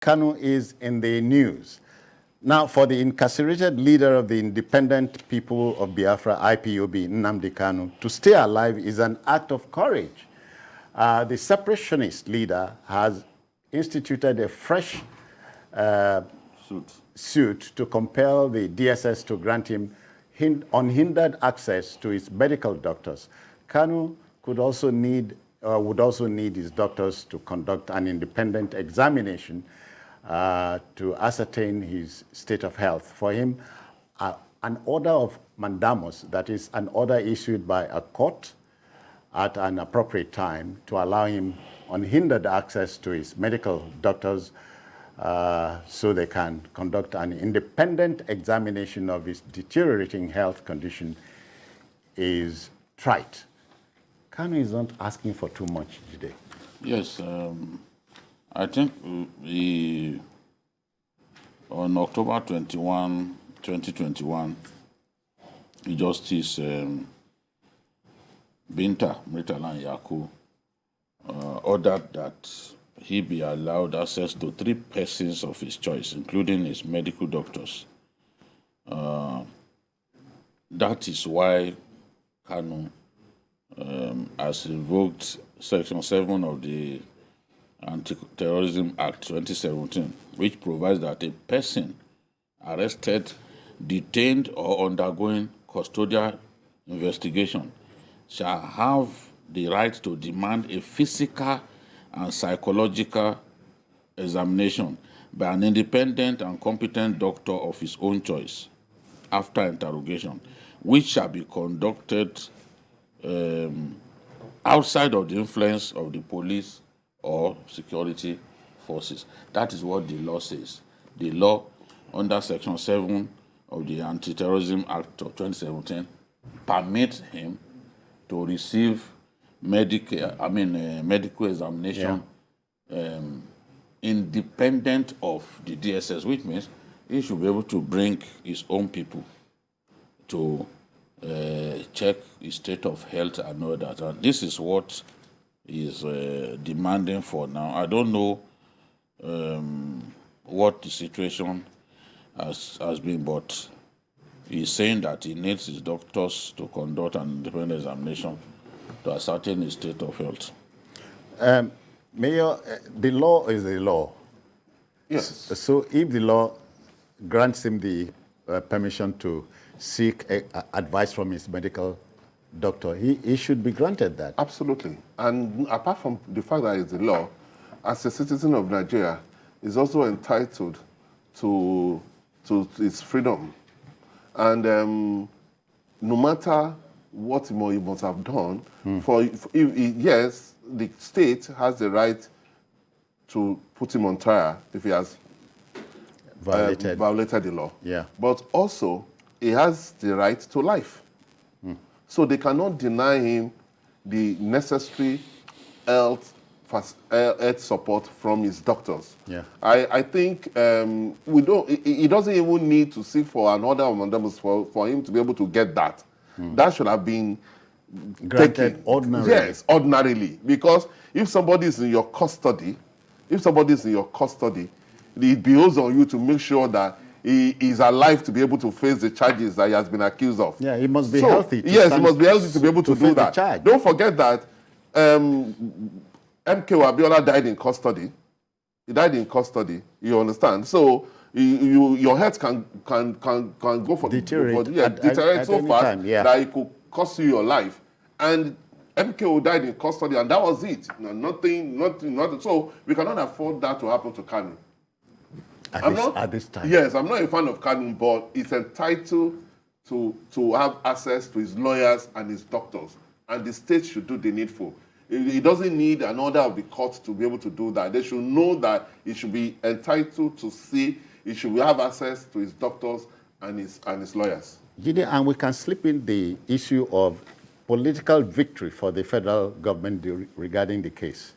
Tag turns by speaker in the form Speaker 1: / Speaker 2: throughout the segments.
Speaker 1: Kanu is in the news. Now, for the incarcerated leader of the Independent People of Biafra, IPOB, Nnamdi Kanu, to stay alive is an act of courage. The separationist leader has instituted a fresh suit to compel the DSS to grant him unhindered access to his medical doctors. Kanu would also need his doctors to conduct an independent examination to ascertain his state of health. For him, an order of mandamus, that is an order issued by a court at an appropriate time to allow him unhindered access to his medical doctors so they can conduct an independent examination of his deteriorating health condition, is trite. Kanu is not asking for too much today.
Speaker 2: Yes, I think on October 21, 2021, Justice Binta Mritalan Yaku ordered that he be allowed access to 3 persons of his choice, including his medical doctors. That is why Kanu has invoked Section 7 of the Anti-Terrorism Act 2017, which provides that a person arrested, detained, or undergoing custodial investigation shall have the right to demand a physical and psychological examination by an independent and competent doctor of his own choice after interrogation, which shall be conducted outside of the influence of the police or security forces. That is what the law says. The law under Section 7 of the Anti-Terrorism Act of 2017 permits him to receive medical examination independent of the DSS, which means he should be able to bring his own people to check his state of health and all that. And this is what is demanding for now. I don't know what the situation has been, but he's saying that he needs his doctors to conduct an independent examination to ascertain his state of health.
Speaker 1: Mayor, the law is the law.
Speaker 2: Yes.
Speaker 1: So if the law grants him the permission to seek advice from his medical doctor, he should be granted that.
Speaker 3: Absolutely. And apart from the fact that it's the law, as a citizen of Nigeria, is also entitled to his freedom. And no matter what he must have done, yes, the state has the right to put him on trial if he has violated the law.
Speaker 1: Yeah.
Speaker 3: But also, he has the right to life. So they cannot deny him the necessary health support from his doctors.
Speaker 1: Yeah.
Speaker 3: I think he doesn't even need to seek for an order of mandamus for him to be able to get that. That should have been
Speaker 1: granted ordinarily.
Speaker 3: Yes, ordinarily. Because if somebody is in your custody, it behoves on you to make sure that he is alive to be able to face the charges that he has been accused of.
Speaker 1: Yeah, he must be healthy.
Speaker 3: Yes, he must be healthy to be able to do that. Don't forget that MK Abiola died in custody. He died in custody. You understand? So your health can go for deteriorate so fast that it could cost you your life. And MKO died in custody, and that was it. Nothing. So we cannot afford that to happen to Kanu.
Speaker 1: At this time.
Speaker 3: Yes, I'm not a fan of Kanu, but he's entitled to have access to his lawyers and his doctors, and the state should do the needful. He doesn't need an order of the court to be able to do that. They should know that he should be entitled to see. He should have access to his doctors and his lawyers.
Speaker 1: Jide, and we can slip in the issue of political victory for the federal government regarding the case.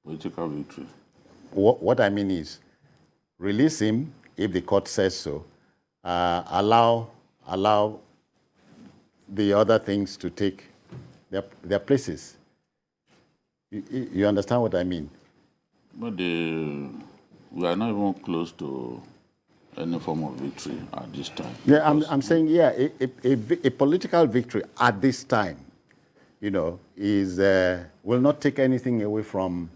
Speaker 2: Political victory.
Speaker 1: What I mean is, release him if the court says so. Allow the other things to take their places. You understand what I mean?
Speaker 2: But we are not even close to any form of victory at this time.
Speaker 1: Yeah, I'm saying, yeah, a political victory at this time, you know, is will not take anything away from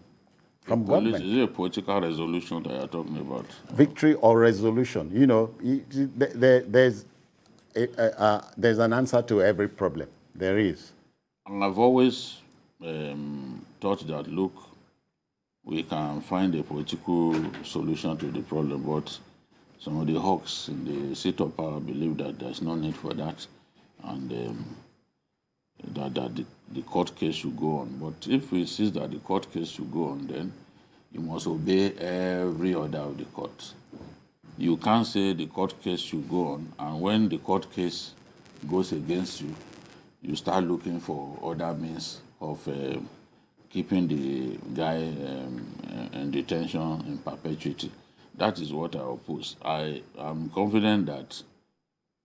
Speaker 1: government.
Speaker 2: Is it a political resolution that you're talking about?
Speaker 1: Victory or resolution, you know, there's an answer to every problem. There is.
Speaker 2: And I've always thought that, look, we can find a political solution to the problem, but some of the hawks in the seat of power believe that there's no need for that, and that the court case should go on. But if we insist that the court case should go on, then you must obey every order of the court. You can't say the court case should go on, and when the court case goes against you, you start looking for other means of keeping the guy in detention in perpetuity. That is what I oppose. I am confident that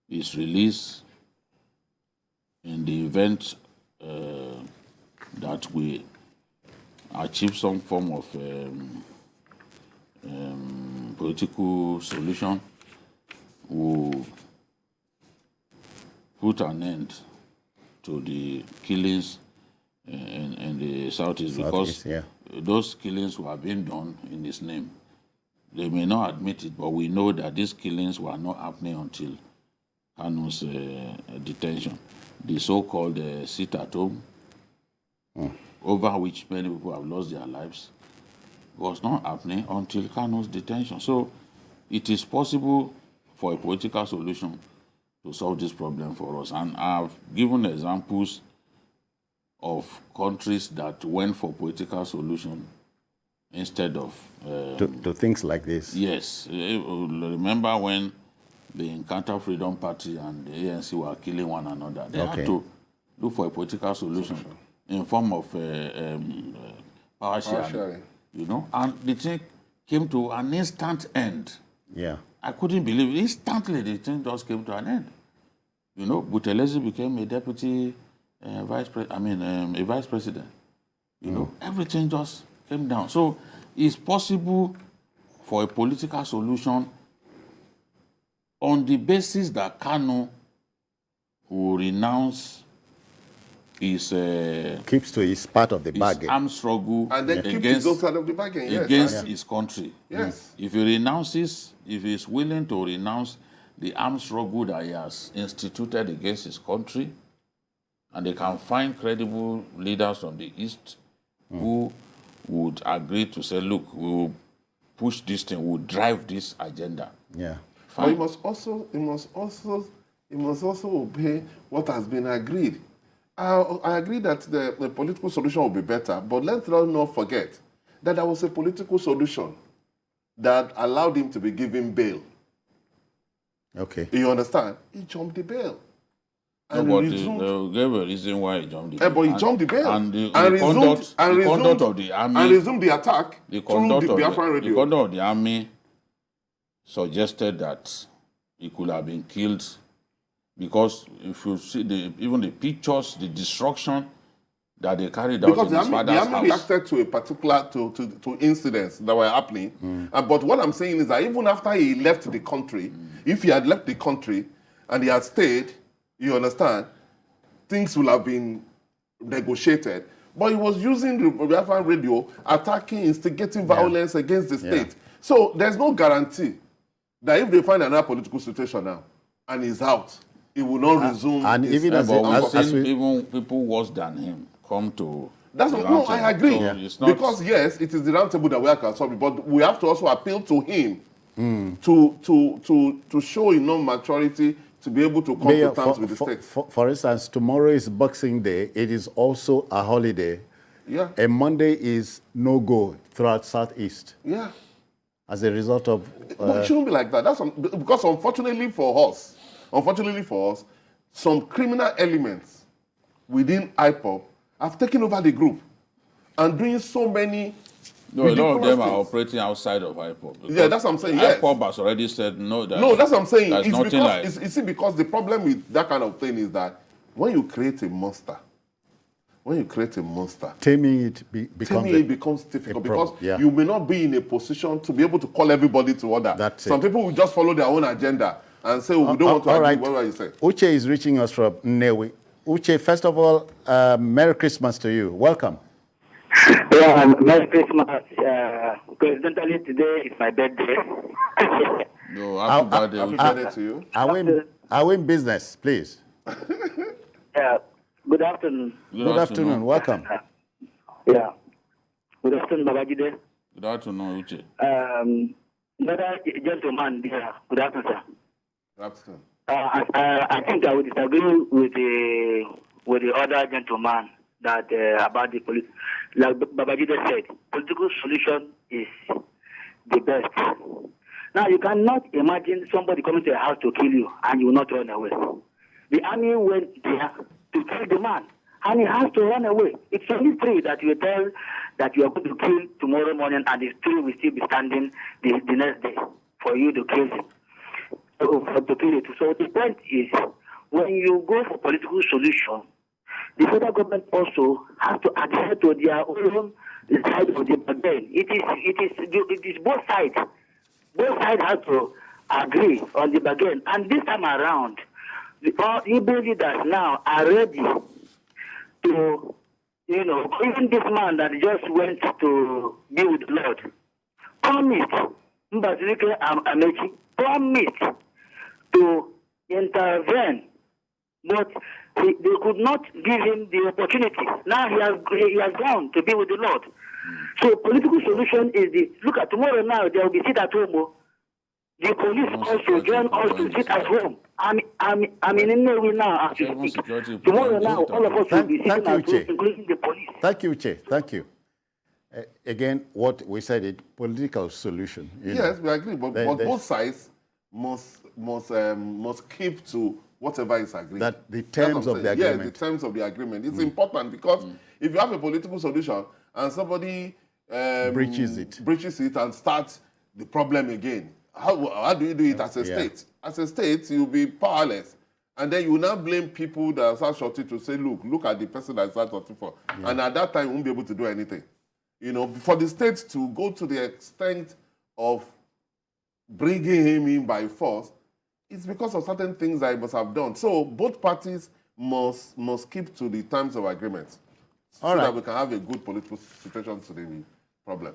Speaker 2: his release, in the event that we achieve some form of political solution, will put an end to the killings in the Southeast, because those killings were being done in his name. They may not admit it, but we know that these killings were not happening until Kanu's detention. The so-called sit-at-home, over which many people have lost their lives, was not happening until Kanu's detention. So it is possible for a political solution to solve this problem for us. And I've given examples of countries that went for political solution instead of
Speaker 1: to things like this.
Speaker 2: Yes. Remember when the Encounter Freedom Party and the ANC were killing one another? They had to look for a political solution in form of power sharing. You know, and the thing came to an instant end.
Speaker 1: Yeah.
Speaker 2: I couldn't believe it. Instantly the thing just came to an end. You know, Buthelezi became a deputy vice president. You know, everything just came down. So it's possible for a political solution on the basis that Kanu will renounce his
Speaker 1: keeps to his part of the bargain,
Speaker 2: armed struggle,
Speaker 3: and then keeps those side of the bargain
Speaker 2: against his country.
Speaker 3: Yes.
Speaker 2: If he renounces, if he is willing to renounce the armed struggle that he has instituted against his country, and they can find credible leaders from the East who would agree to say, look, we will push this thing, we will drive this agenda.
Speaker 1: Yeah.
Speaker 3: But he must also obey what has been agreed. I agree that the political solution will be better, but let's not forget that there was a political solution that allowed him to be given bail.
Speaker 1: Okay.
Speaker 3: You understand? He jumped the bail.
Speaker 2: And no, but they gave a reason why he jumped the bail.
Speaker 3: But he jumped the bail.
Speaker 2: And the conduct of the army.
Speaker 3: And resumed the attack
Speaker 2: the conduct
Speaker 3: through the Biafran radio.
Speaker 2: The conduct of the army suggested that he could have been killed, because if you see even the pictures, the destruction that they carried out in his father's house.
Speaker 3: The army reacted to a particular to incidents that were happening. But what I'm saying is that even after he left the country, if he had left the country and he had stayed, you understand, things would have been negotiated. But he was using the Biafran radio, attacking, instigating violence against the state. So there's no guarantee that if they find another political situation now and he's out, he will not resume.
Speaker 1: And even
Speaker 2: even people worse than him come to.
Speaker 3: I agree. Because yes, it is the round table that we can solve it, but we have to also appeal to him to show enough maturity to be able to come to terms with the state.
Speaker 1: For instance, tomorrow is Boxing Day. It is also a holiday.
Speaker 3: Yeah.
Speaker 1: And Monday is no-go throughout Southeast.
Speaker 3: Yeah.
Speaker 1: As a result of...
Speaker 3: But it shouldn't be like that. Because unfortunately for us, some criminal elements within IPOB have taken over the group and doing so many...
Speaker 2: No, a lot of them are operating outside of IPOB.
Speaker 3: Yeah, that's what I'm saying. Yes.
Speaker 2: IPOB has already said no.
Speaker 3: That's what I'm saying.
Speaker 2: There's nothing like...
Speaker 3: You see, because the problem with that kind of thing is that when you create a monster, when you create a monster,
Speaker 1: taming it
Speaker 3: becomes difficult because you may not be in a position to be able to call everybody to order. Some people will just follow their own agenda and say, we don't want to agree, whatever you say.
Speaker 1: Uche is reaching us from Nnewi. Uche, first of all, Merry Christmas to you. Welcome.
Speaker 4: Yeah, Merry Christmas. Coincidentally, today is my birthday.
Speaker 2: No, happy birthday
Speaker 3: to you.
Speaker 1: Are we in business, please?
Speaker 4: Yeah. Good afternoon.
Speaker 1: Good afternoon. Welcome.
Speaker 4: Yeah. Good afternoon, Babajide.
Speaker 2: Good afternoon, Uche.
Speaker 4: Another gentleman there. Good afternoon, sir.
Speaker 3: Good afternoon.
Speaker 4: I think I would disagree with the other gentleman that about the police. Like Babajide said, political solution is the best. Now you cannot imagine somebody coming to your house to kill you and you will not run away. The army went there to kill the man, and he has to run away. It's only tree that you tell that you are going to kill tomorrow morning, and the tree will still be standing the next day for you to kill him. So the point is, when you go for political solution, the federal government also has to adhere to their own side of the bargain. It is both sides. Both sides have to agree on the bargain. And this time around, all Igbo leaders now are ready to, even this man that just went to be with the Lord, promised, Mbazirike Amechi, promised to intervene, but they could not give him the opportunity. Now he has gone to be with the Lord. So political solution is look at tomorrow now, there will be sit at home. The police also join us to sit at home. I'm in Nnewi now as we speak. Tomorrow now, all of us will be sitting at home, including the police.
Speaker 1: Thank you, Uche. Thank you. Again, what we said is political solution.
Speaker 3: Yes, we agree, but both sides must keep to whatever is agreed.
Speaker 1: That the terms of the agreement.
Speaker 3: Yes, the terms of the agreement. It's important because if you have a political solution and somebody breaches it and starts the problem again, how do you do it as a state? As a state, you'll be powerless. And then you will now blame people that are shorting to say, look at the person that is shorting for. Yeah. And at that time, you won't be able to do anything. For the state to go to the extent of bringing him in by force, it's because of certain things that he must have done. So both parties must keep to the terms of agreement so that we can have a good political situation to the problem.